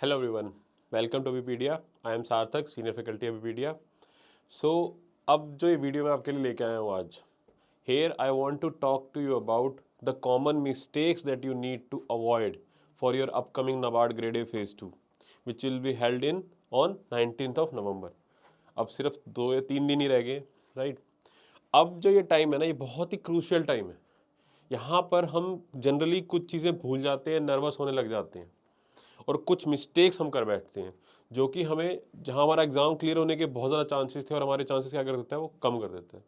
Hello everyone, welcome to Abhipedia. I am Sarthak, senior faculty Abhipedia. So अब जो ये वीडियो मैं आपके लिए लेके आया हूँ आज, here I want to talk to you about the common mistakes that you need to avoid for your upcoming NABARD grade A phase 2 which will be held in on 19th of November. अब सिर्फ 2 या 3 दिन ही रह गए, right. अब जो ये time है ना, ये बहुत ही क्रूशियल टाइम है। यहाँ पर हम जनरली कुछ चीज़ें भूल जाते हैं, नर्वस होने लग जाते हैं और कुछ मिस्टेक्स हम कर बैठते हैं जो कि हमें, जहाँ हमारा एग्जाम क्लियर होने के बहुत ज़्यादा चांसेस थे और हमारे चांसेस क्या कर देता है, वो कम कर देता है।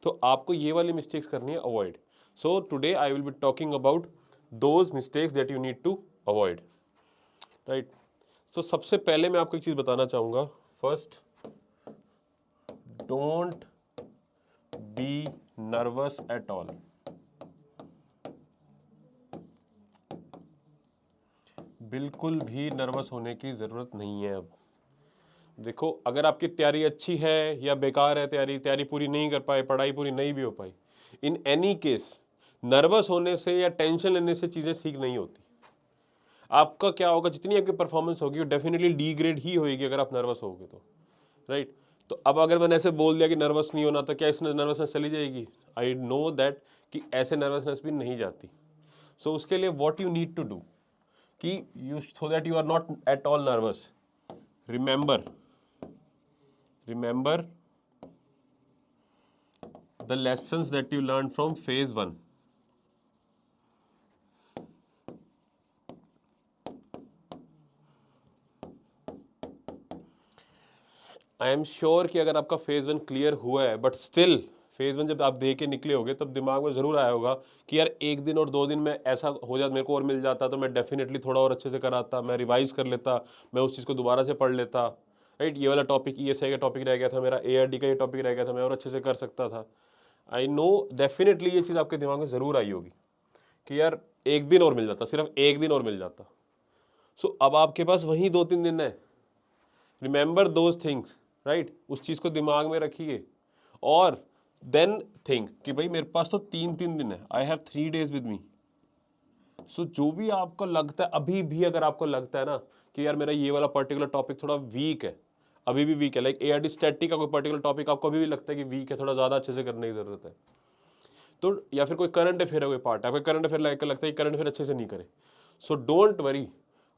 तो आपको ये वाली मिस्टेक्स करनी है avoid. So today I will be talking about those mistakes that you need to avoid, right. So सबसे पहले मैं आपको एक चीज़ बताना चाहूँगा। First, don't be nervous at all. बिल्कुल भी नर्वस होने की ज़रूरत नहीं है। अब देखो, अगर आपकी तैयारी अच्छी है या बेकार है, तैयारी पूरी नहीं कर पाए, पढ़ाई पूरी नहीं भी हो पाई, इन एनी केस नर्वस होने से या टेंशन लेने से चीज़ें ठीक नहीं होती। आपका क्या होगा, जितनी आपकी परफॉर्मेंस होगी वो डेफिनेटली डी ग्रेड ही होगी अगर आप नर्वस होगे तो, राइट। तो अब अगर मैंने ऐसे बोल दिया कि नर्वस नहीं होना, तो क्या इस नर्वसनेस चली जाएगी? आई नो दैट कि ऐसे नर्वसनेस भी नहीं जाती। सो उसके लिए what you need to do कि you, so that you are not at all nervous, remember the lessons that you learned from phase 1. I am sure कि अगर आपका फेज 1 क्लियर हुआ है, बट स्टिल फेज 1 जब आप दे के निकले होगे तब दिमाग में ज़रूर आया होगा कि यार एक दिन और 2 दिन में ऐसा हो जाता, मेरे को और मिल जाता तो मैं डेफिनेटली थोड़ा और अच्छे से कराता, मैं रिवाइज कर लेता, मैं उस चीज़ को दोबारा से पढ़ लेता, राइट। ये वाला टॉपिक ईएसआई का टॉपिक रह गया था, मेरा एआरडी का ये टॉपिक रह गया था, मैं और अच्छे से कर सकता था। आई नो डेफिनेटली ये चीज़ आपके दिमाग में ज़रूर आई होगी कि यार एक दिन और मिल जाता, सिर्फ एक दिन और मिल जाता। सो अब आपके पास वही 2-3 दिन है। Remember those things, right. उस चीज़ को दिमाग में रखिए और देन थिंक कि भाई मेरे पास तो 3-3 दिन है, I have 3 days with me. So जो भी आपको लगता है, अभी भी अगर आपको लगता है ना कि यार मेरा ये वाला पर्टिकुलर टॉपिक थोड़ा वीक है, अभी भी वीक है, लाइक एआरडी स्टैटिक का कोई पर्टिकुलर टॉपिक आपको अभी भी लगता है कि वीक है, थोड़ा ज़्यादा अच्छे से करने की ज़रूरत है, तो या फिर कोई करंट अफेयर है, कोई पार्ट है, कोई करंट अफेयर लगता है कि करंट अफेयर अच्छे से नहीं करे, सो डोंट वरी।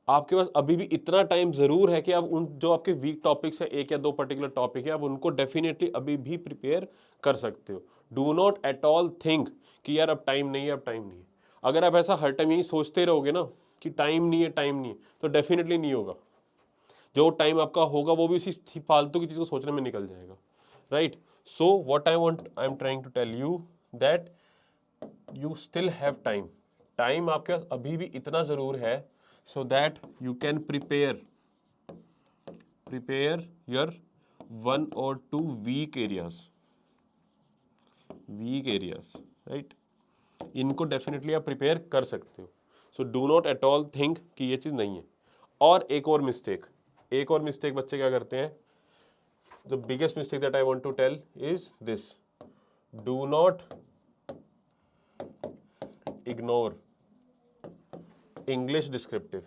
आपके पास अभी भी इतना टाइम ज़रूर है कि आप उन जो आपके वीक टॉपिक्स है, एक या दो पर्टिकुलर टॉपिक है, आप उनको डेफिनेटली अभी भी प्रिपेयर कर सकते हो। Do not at all think कि यार अब टाइम नहीं है, अब टाइम नहीं है। अगर आप ऐसा हर टाइम यही सोचते रहोगे ना कि टाइम नहीं है, टाइम नहीं है, तो डेफिनेटली नहीं होगा। जो टाइम आपका होगा वो भी उसी फालतू की चीज़ को सोचने में निकल जाएगा, right. So what I am trying to tell you that you still have time. Time आपके पास अभी भी इतना ज़रूर है so that you can prepare your 1 or 2 week areas, right. इनको डेफिनेटली आप प्रिपेयर कर सकते हो। So do not at all think कि ये चीज़ नहीं है। और एक और मिस्टेक बच्चे क्या करते हैं, the biggest mistake that I want to tell is this: do not ignore English descriptive.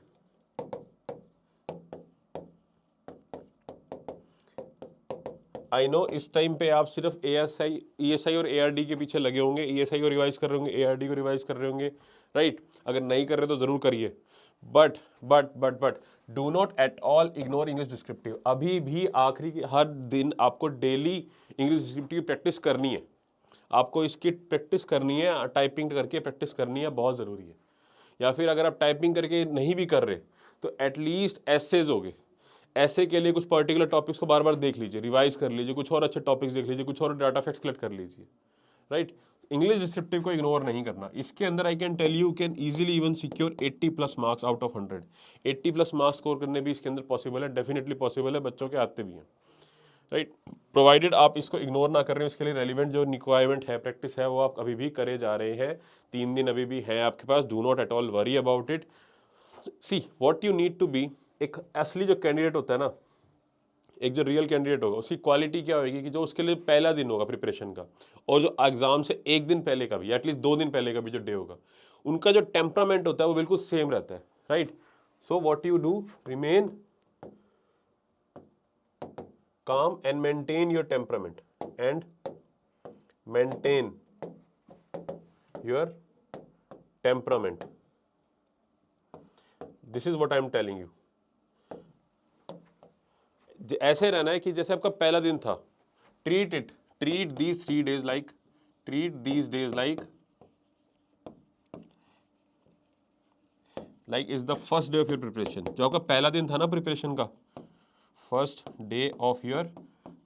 I know इस टाइम पे आप सिर्फ ईएसआई और एआरडी के पीछे लगे होंगे, ईएसआई को रिवाइज कर रहे होंगे, एआरडी को रिवाइज कर रहे होंगे, राइट। अगर नहीं कर रहे तो जरूर करिए, but do not at all ignore English descriptive. अभी भी आखिरी हर दिन आपको डेली इंग्लिश डिस्क्रिप्टिव की प्रैक्टिस करनी है। आपको इसकी प्रैक्टिस करनी है, टाइपिंग करके प्रैक्टिस करनी है, बहुत ज़रूरी है। या फिर अगर आप टाइपिंग करके नहीं भी कर रहे तो एटलीस्ट एसेज हो गए, ऐसे के लिए कुछ पर्टिकुलर टॉपिक्स को बार बार देख लीजिए, रिवाइज कर लीजिए, कुछ और अच्छे टॉपिक्स देख लीजिए, कुछ और डाटा फैक्ट्स कलेक्ट कर लीजिए, राइट। इंग्लिश डिस्क्रिप्टिव को इग्नोर नहीं करना। इसके अंदर I can tell you can easily even secure 80+ marks out of 100। 80+ marks score करने भी इसके अंदर पॉसिबल है, डेफिनेटली पॉसिबल है, बच्चों के आते भी हैं, राइट। प्रोवाइडेड आप इसको इग्नोर ना कर रहे हो, इसके लिए रेलिवेंट जो रिक्वायरमेंट है, प्रैक्टिस है, वो आप अभी भी करे जा रहे हैं। 3 दिन अभी भी है आपके पास। Do not at all worry about it. See what you need to be, एक असली जो कैंडिडेट होता है ना, एक जो रियल कैंडिडेट होगा, उसकी क्वालिटी क्या होगी कि जो उसके लिए पहला दिन होगा प्रिपरेशन का, और जो एग्जाम से एक दिन पहले का भी, एटलीस्ट 2 दिन पहले का भी जो डे होगा, उनका जो टेम्परामेंट होता है वो बिल्कुल सेम रहता है, right. So what you do, remain calm and maintain your temperament and maintain your temperament. This is what I am telling you. ऐसे रहना है कि जैसे आपका पहला दिन था, treat it, treat these 3 days like, treat these days like is the first day of your preparation. जो आपका पहला दिन था ना प्रिपरेशन का, first day of your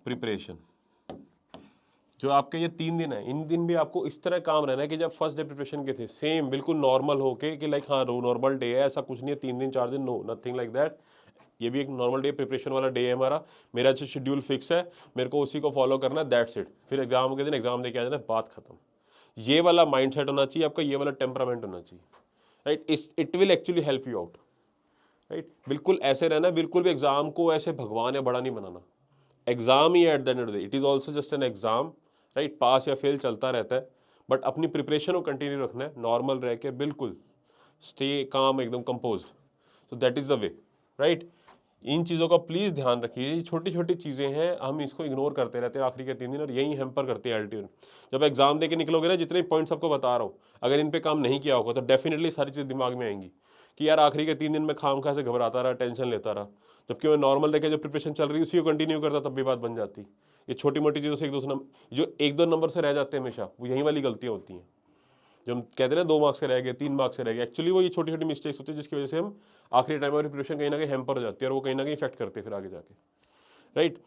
preparation. जो आपके ये 3 दिन है, इन दिन भी आपको इस तरह काम रहना है कि जब फर्स्ट डे प्रिपरेशन के थे सेम बिल्कुल नॉर्मल होके कि लाइक हाँ नॉर्मल डे है, ऐसा कुछ नहीं है 3 दिन 4 दिन, नो नथिंग लाइक दैट। ये भी एक नॉर्मल डे प्रिपरेशन वाला डे है हमारा, मेरा जो शेड्यूल फिक्स है, मेरे को उसी को फॉलो करना है, दैट्स इट। फिर एग्जाम के दिन एग्जाम दे के आ जाना, बात खत्म। ये वाला माइंडसेट होना चाहिए आपका, ये वाला टेम्परामेंट होना चाहिए, right. It will actually help you out, right. बिल्कुल ऐसे रहना, बिल्कुल भी एग्जाम को ऐसे भगवान या बड़ा नहीं बनाना। एग्जाम ही at the end of the day, it is also just an exam, right. Pass या फेल चलता रहता है, बट अपनी प्रिपरेशन को कंटिन्यू रखना है, नॉर्मल रह के बिल्कुल स्टे काम, एकदम composed. So that is the way, right. इन चीज़ों का प्लीज़ ध्यान रखिए। ये छोटी छोटी चीज़ें हैं, हम इसको इग्नोर करते रहते हैं आखिरी के 3 दिन, और यही हैम्पर करती है एल्टीट्यूड। जब एग्जाम दे के निकलोगे ना, जितने पॉइंट्स आपको बता रहा हूँ, अगर इन पे काम नहीं किया होगा तो डेफिनेटली सारी चीज़ दिमाग में आएंगी कि यार आखिरी के 3 दिन में खामखा से घबराता रहा, टेंशन लेता रहा, जबकि मैं नॉर्मल देखे जो प्रिपरेशन चल रही है उसी को कंटिन्यू करता, तब भी बात बन जाती। ये छोटी मोटी चीज़ों से जो 1-2 नंबर से रह जाते हैं हमेशा, वो यही वाली गलतियाँ होती हैं। जो हम कहते हैं ना 2 मार्क्स से रह गए, 3 मार्क्स से रह गए, एक्चुअली वो ये छोटी छोटी मिस्टेक्स होती है जिसकी वजह से हम आखिरी टाइम में प्रिपरेशन कहीं ना कहीं हैम्पर हो जाती है, और वो कहीं ना कहीं इफेक्ट करते हैं फिर आगे जाके, right.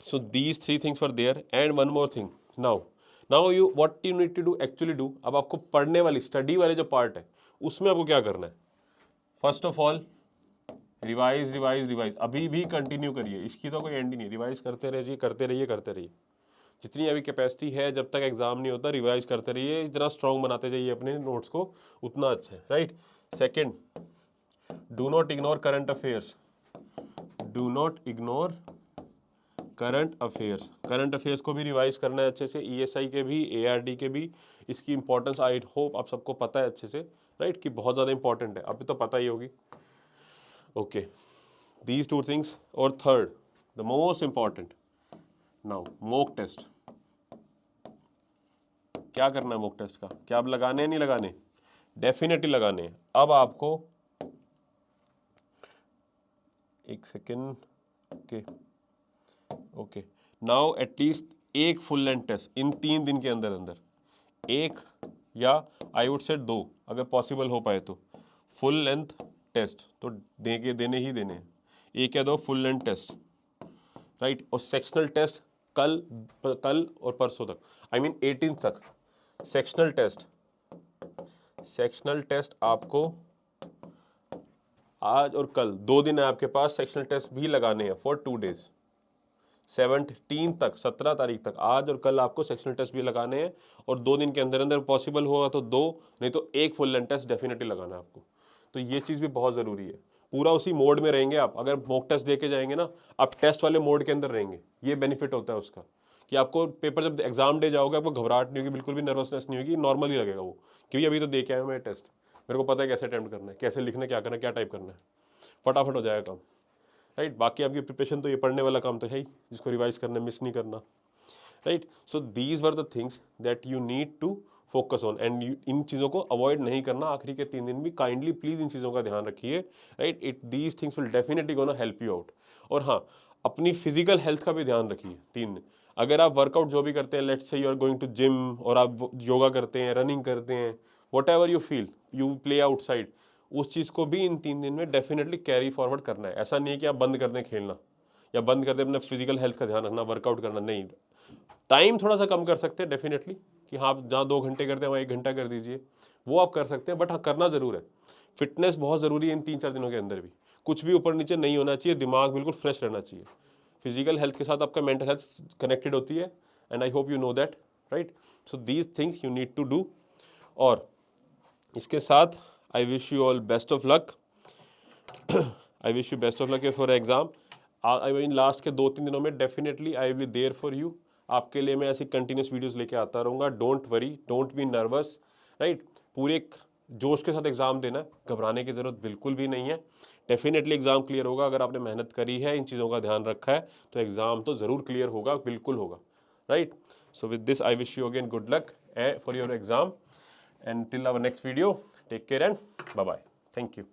So these 3 things for there, and one more thing, now you what you need to do actually do. अब आपको पढ़ने वाली स्टडी वाले जो पार्ट है उसमें आपको क्या करना है, first of all revise revise revise, अभी भी कंटिन्यू करिए, इसकी तो कोई एंड ही नहीं, रिवाइज करते रहिए करते रहिए करते रहिए। जितनी अभी कैपेसिटी है, जब तक एग्जाम नहीं होता रिवाइज करते रहिए, इतना स्ट्रॉन्ग बनाते जाइए अपने नोट्स को, उतना अच्छा है, right. Second, do not ignore current affairs, do not ignore current affairs. Current affairs को भी रिवाइज करना है अच्छे से, ईएसआई के भी, एआरडी के भी। इसकी इंपॉर्टेंस आई होप आप सबको पता है अच्छे से, राइट, कि बहुत ज़्यादा इंपॉर्टेंट है, अभी तो पता ही होगी। Okay, these 2 things। और third, the most important, now mock test. क्या करना है मॉक टेस्ट का, क्या आप लगाने हैं नहीं लगाने, डेफिनेटली लगाने हैं। अब आपको एक second, okay okay, now at least एक फुल लेंथ टेस्ट इन 3 दिन के अंदर अंदर, एक या आई वुड से 2 अगर पॉसिबल हो पाए तो, फुल लेंथ टेस्ट तो देने ही देने हैं, 1 या 2 फुल लेंथ टेस्ट, राइट। और सेक्शनल टेस्ट कल और परसों तक, आई मीन 18 तक सेक्शनल टेस्ट। सेक्शनल टेस्ट आपको आज और कल 2 दिन है आपके पास, सेक्शनल टेस्ट भी लगाने हैं फॉर 2 days, 17 तक, 17 तारीख तक, आज और कल आपको सेक्शनल टेस्ट भी लगाने हैं। और 2 दिन के अंदर अंदर पॉसिबल होगा तो 2, नहीं तो 1 फुल लेंथ टेस्ट डेफिनेटली लगाना है आपको। तो ये चीज़ भी बहुत ज़रूरी है, पूरा उसी मोड में रहेंगे आप। अगर मॉक टेस्ट दे के जाएंगे ना, आप टेस्ट वाले मोड के अंदर रहेंगे, ये बेनिफिट होता है उसका, कि आपको पेपर जब एग्जाम डे जाओगे आपको घबराहट नहीं होगी, बिल्कुल भी नर्वसनेस नहीं होगी, नॉर्मल ही लगेगा वो, क्योंकि अभी तो दे के आया मैं टेस्ट, मेरे को पता है कैसे अटेम्प्ट करना है, कैसे लिखना है, क्या करना है, क्या टाइप करना है, फटाफट हो जाएगा काम, राइट। बाकी आपकी प्रिपरेशन तो ये पढ़ने वाला काम तो है ही, जिसको रिवाइज करना, मिस नहीं करना, right. So these were the things that you need to focus on, and इन चीज़ों को अवॉइड नहीं करना आखिरी के 3 दिन भी, काइंडली प्लीज इन चीज़ों का ध्यान रखिए, right. These things will definitely gonna help you out. और हाँ, अपनी फिजिकल हेल्थ का भी ध्यान रखिए 3 दिन। अगर आप वर्कआउट जो भी करते हैं, let's say you are going to gym, और आप योगा करते हैं, रनिंग करते हैं, whatever you feel, you play outside, उस चीज़ को भी इन 3 दिन में डेफिनेटली कैरी फॉरवर्ड करना है। ऐसा नहीं है कि आप बंद कर दें खेलना, या बंद कर दें अपने फिजिकल हेल्थ का ध्यान रखना, वर्कआउट करना, नहीं। टाइम थोड़ा सा कम कर सकते हैं डेफिनेटली, कि हाँ आप जहाँ 2 घंटे करते हैं वहाँ 1 घंटा कर दीजिए, वो आप कर सकते हैं, बट हाँ करना ज़रूर है। फिटनेस बहुत ज़रूरी है इन 3-4 दिनों के अंदर भी, कुछ भी ऊपर नीचे नहीं होना चाहिए, दिमाग बिल्कुल फ्रेश रहना चाहिए। फिजिकल हेल्थ के साथ आपका मेंटल हेल्थ कनेक्टेड होती है, and I hope you know that, right. So these things you need to do. और इसके साथ I wish you all best of luck, I wish you best of luck for exam. I mean last के 2-3 दिनों में definitely I will be there for you, आपके लिए मैं ऐसी कंटिन्यूस वीडियोस लेके आता रहूँगा, don't worry, don't be nervous, right. पूरे जोश के साथ एग्ज़ाम देना है, घबराने की ज़रूरत बिल्कुल भी नहीं है। डेफिनेटली एग्ज़ाम क्लियर होगा, अगर आपने मेहनत करी है, इन चीज़ों का ध्यान रखा है, तो एग्ज़ाम तो ज़रूर क्लियर होगा, बिल्कुल होगा, right. So with this I wish you again good luck for your exam, and till our next video, take care and bye bye, thank you.